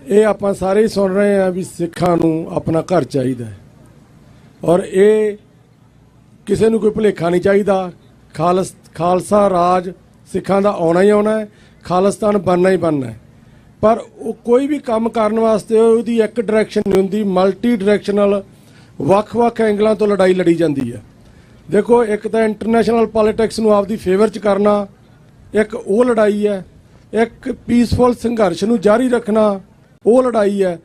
ये आप सारे ही सुन रहे हैं भी सिखा अपना घर चाहिए और ये किसी को कोई भुलेखा नहीं चाहिए। खालसा राज सिखा का आना ही आना है, खालिस्तान बनना ही बनना है। पर कोई भी काम करने वास्ते उसकी एक डायरैक्शन नहीं होंगी, मल्टी डायरैक्शनल ਵੱਖ-ਵੱਖ एंगलों तो लड़ाई लड़ी जाती है। देखो एक तो इंटरनेशनल पॉलिटिक्स नूं आपदी फेवर च करना एक वो लड़ाई है, एक पीसफुल संघर्ष नूं जारी रखना वो लड़ाई है।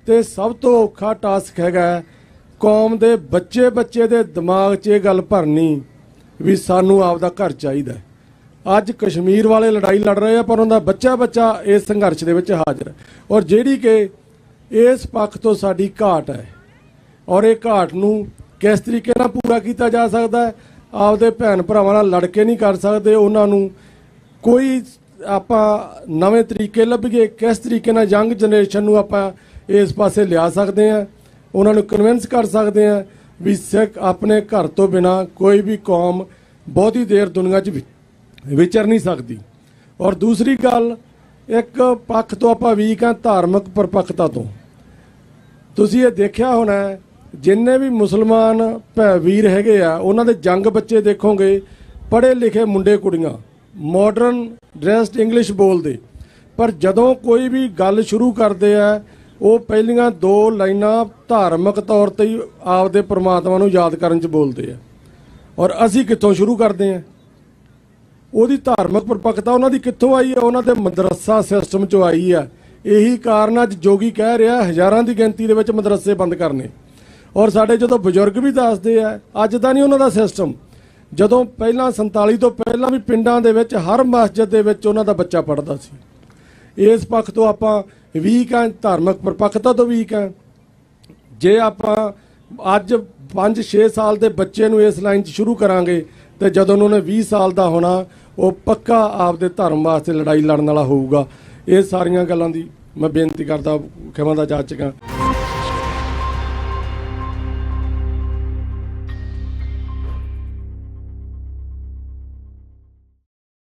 तो सब तो औखा टास्क हैगा कौम के बच्चे के दिमाग 'च ये गल भरनी भी सानू आपदा घर चाहिए। अज कश्मीर वाले लड़ाई लड़ रहे हैं पर उनका बच्चा इस संघर्ष के विच हाजिर है और जिहड़ी कि इस पक्ष तो साडी घाट है और ये घाट नूं किस तरीके नाल पूरा किया जा सकता है। आपदे भैन भरावां नाल लड़ के नहीं कर सकते, उन्होंने कोई आपां नवे तरीके लभीए किस तरीके नाल यंग जनरेशन नूं आपां इस पासे लिया सकते हैं, उन्होंने कन्विंस कर सकते हैं भी सिख अपने घर तो बिना कोई भी कौम बहुती देर दुनिया च विचर नहीं सकती। और दूसरी गल एक पक्ष तो आपां वीक हैं धार्मिक परपक्खता तो। तुसीं ये देखिया होना है जिन्ने भी मुसलमान वीर हैगे आ उन्हां दे जंग बच्चे देखोगे पढ़े लिखे मुंडे कुड़ियां मॉडर्न ड्रैस्ड इंग्लिश बोलते, पर जदों कोई भी गल शुरू करते हैं वो पहलियां दो लाइनां धार्मिक तौर पर ही आपदे परमात्मा नूं याद करन च बोलते हैं। और असीं कित्थों शुरू करते हैं? ਉਹਦੀ धार्मिक परपक्खता उन्होंने कितों आई है? उन्होंने मदरसा सिस्टम चो आई है। यही कारण अज जोगी कह रहा हज़ारां की गिनती के विच मदरसे बंद करने। और साडे जो बजुर्ग भी दसदे आ अज दा नहीं उन्हों दा सिस्टम, जदों पहलां 47 तो पहलां भी पिंडां दे विच हर मस्जिद दे विच उन्हां दा बच्चा पढ़दा सी। इस पक्ष तो आपां वीक हैं, धार्मिक परपक्खता तो वीक हैं। जे आपां अज 5-6 साल के बच्चे नूं इस लाइन च शुरू करांगे तो जदों उन्होंने 20 साल का होना वो पक्का आपदे धर्म वास्ते लड़ाई लड़न वाला होऊगा। ये सारियां गल्लां दी मैं बेनती करदा खिमा दा जाचक हां।